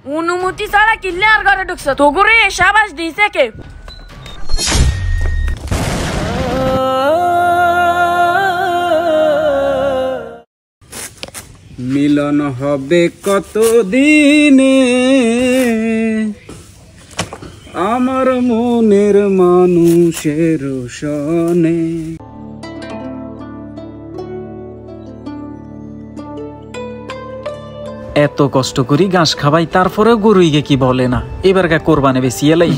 অনুমতি ছাড়া কিল্লে আর ঘরে ঢুকছ তো করে সাবাস দিছে কে? মিলন হবে কত দিনে আমার মনের মানুষের সনে। এত কষ্ট করি ঘাস খাবাই তারপরেও গরুইকে কি বলে না এবার কা কোরবানে বেশি এলাই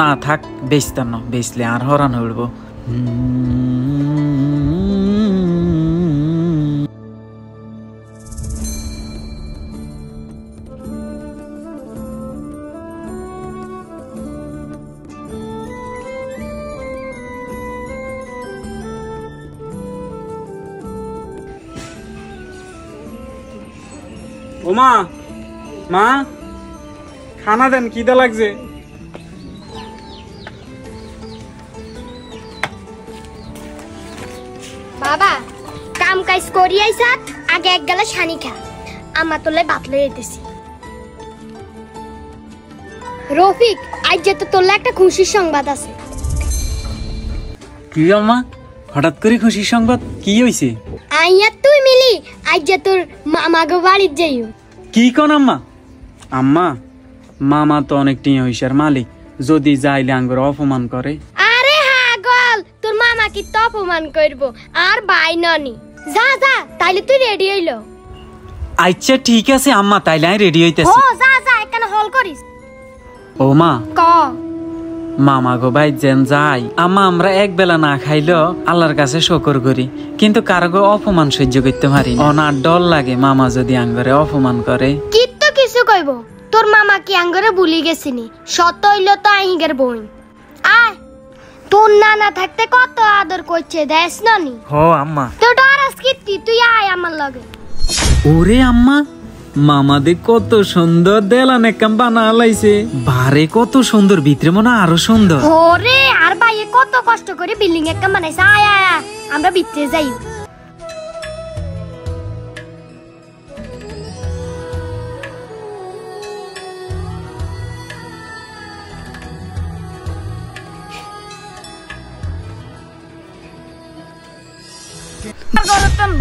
না থাক বেচতাম না বেচলে আর হরান হইব। ও মা, মা খানা দেন, খিদা লাগছে। বাবা কাম কাজ করি আইসা আগে এক গেলা শানি খা, আমার তোলে বাতলে যেতেছি। রফিক আজ যে তো তোলে একটা খুশির সংবাদ আছে। কি আম্মা হঠাৎ করে খুশির সংবাদ কি হইছে? আইয়া তুই মিলি আজ যে তোর মামা গো বাড়ির যাইও। কি কোন আম্মা? আম্মা মামা তো অনেক টিয়া হইসার মালিক, যদি যাইলে আঙ্গুর অপমান করে। আরে হাগল তোর মামা কি তো অপমান করব আর ভাই ননি। যা যা তাইলে তুই রেডি হইলো। আচ্ছা ঠিক আছে আম্মা তাইলে আমি রেডি ও হইতেছি। যা যা এখানে হল করিস। ও মা ক মামা গো ভাই যেন যাই আম্মা আমরা এক বেলা না খাইলেও আল্লাহর কাছে শুকর করি, কিন্তু কারো অপমান সহ্য করতে পারি না। অনার ডর লাগে মামা যদি আঙ্গরে অপমান করে। কি তো কিছু কইব, তোর মামা কি আঙ্গরে ভুলি গেছিনি, সত হইল তো আইগের বই। আয় তোর নানা থাকতে কত আদর করছে দেশ নানি। হ আম্মা তো ডরাস কি তুই আয় আমার লগে। ওরে আম্মা মামাদের কত সুন্দর দেলান একদম বানা লাইছে, বারে কত সুন্দর, ভিতরে মনে আরো সুন্দর। ওরে আর ভাইয়ে কত কষ্ট করে বিল্ডিং একটা বানাইছে। আয় আয় আয়, আমরা ভিতরে যাই।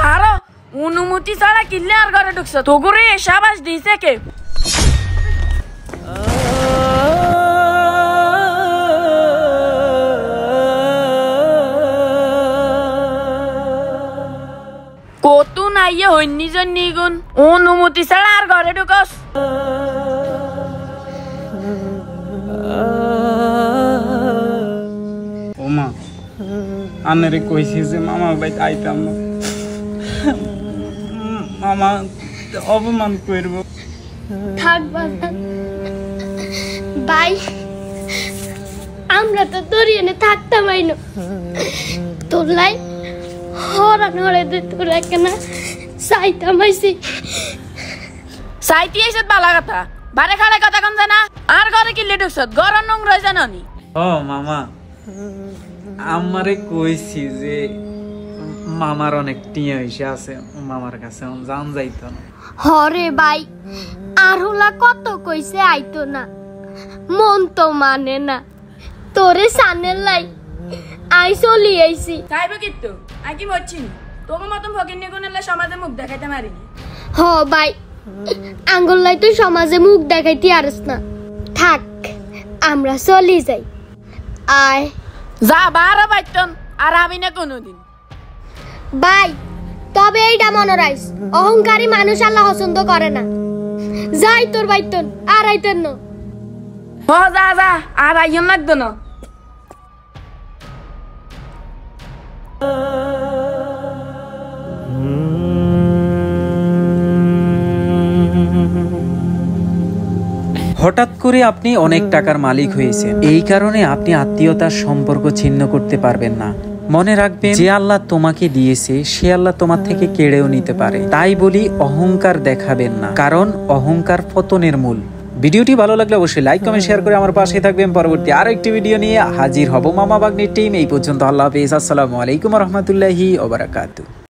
ভালো অনুমতি ছাড়া কিল্লে আর ঘরে ঢুকছ তো করে সাবাস দিছে কে? কত নাইয়ে হইনি জন্যি গুণ অনুমতি ছাড়া আর ঘরে ঢুকস। ও মা আনারে কইছি যে মামা ভাই আইতাম না, মামা অপমান করব। থাক ভাই আমরা তো তোর এনে থাকতাম আইনো তোর লাই হরান হরে দে তোর একনা সাইতাম আইছি। সাইতি এসে বালা কথা বারে খাড়া কথা কম জানা আর ঘরে কিল্লে ঢুকছ গরম নোংরা জানি। ও মামা আমারে কইছি যে মামার অনেক টিয়া হইছে আছে, মামার কাছে জান যাইতো না। হরে ভাই আর হলা কত কইছে আইতো না, মন তো মানে না। তোরে সানের লাই আই চলি আইছি। খাইব কিন্তু আই কি মরছি তোকে মতন ফকির গুনেলে সমাজে মুখ দেখাইতে মারিনি। হ ভাই আঙ্গুল লাই তুই সমাজে মুখ দেখাইতে আরস না, থাক আমরা চলি যাই। আয় যা বারো বাইতন আর আমি না কোনোদিন। ভাই তবে এইটা মনে রাইস, অহংকারী মানুষ আল্লাহ পছন্দ করে না। যাই তোর বাইতন আর আইতেন না। হ যা যা আর আইন লাগতো না। হঠাৎ করে আপনি অনেক টাকার মালিক হয়েছেন, এই কারণে আপনি আত্মীয়তার সম্পর্ক ছিন্ন করতে পারবেন না। মনে রাখবেন যে আল্লাহ তোমাকে দিয়েছে সে আল্লাহ তোমার থেকে কেড়েও নিতে পারে। তাই বলি অহংকার দেখাবেন না, কারণ অহংকার পতনের মূল। ভিডিওটি ভালো লাগলে অবশ্যই লাইক কমেন্ট শেয়ার করে আমার পাশে থাকবেন। পরবর্তী আরো একটি ভিডিও নিয়ে হাজির হব মামা বাগনির টিম। এই পর্যন্ত আল্লাহ হাফেজ, আসসালামু আলাইকুম ওয়া রাহমাতুল্লাহি ওয়া বারাকাতুহু।